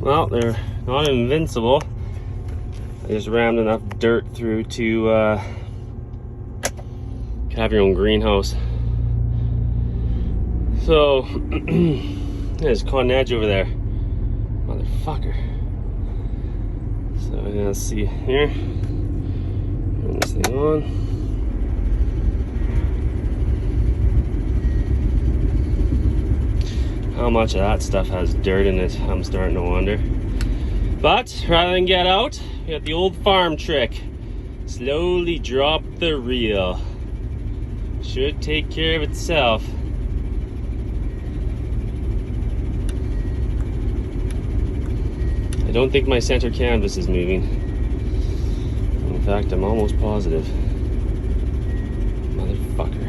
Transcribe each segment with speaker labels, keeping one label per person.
Speaker 1: Well, they're not invincible. I just rammed enough dirt through to have your own greenhouse. So, there's caught an edge over there. Motherfucker. So I'm gonna see here. Turn this thing on. How much of that stuff has dirt in it, I'm starting to wonder. But rather than get out, we got the old farm trick. Slowly drop the reel. Should take care of itself. I don't think my center canvas is moving. In fact, I'm almost positive. Motherfucker.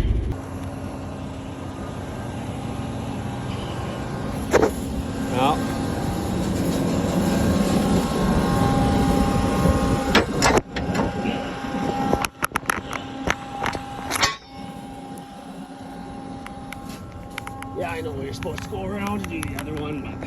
Speaker 1: Well. Yeah, I know we're supposed to go around to do the other one, but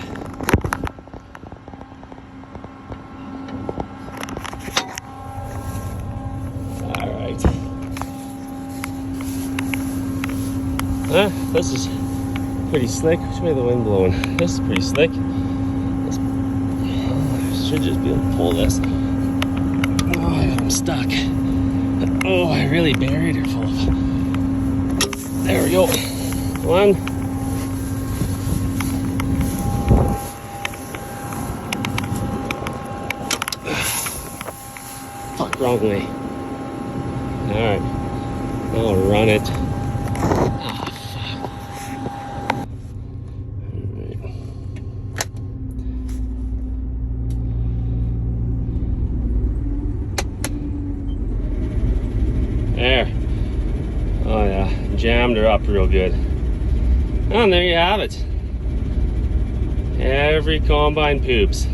Speaker 1: this is pretty slick. Which way the wind blowing? This is pretty slick. This, I should just be able to pull this. Oh, I'm stuck. Oh, I really buried her full of. There we go. One. Fuck, wrong way. Alright. I'll run it. There. Oh yeah, jammed her up real good. And there you have it. Every combine poops.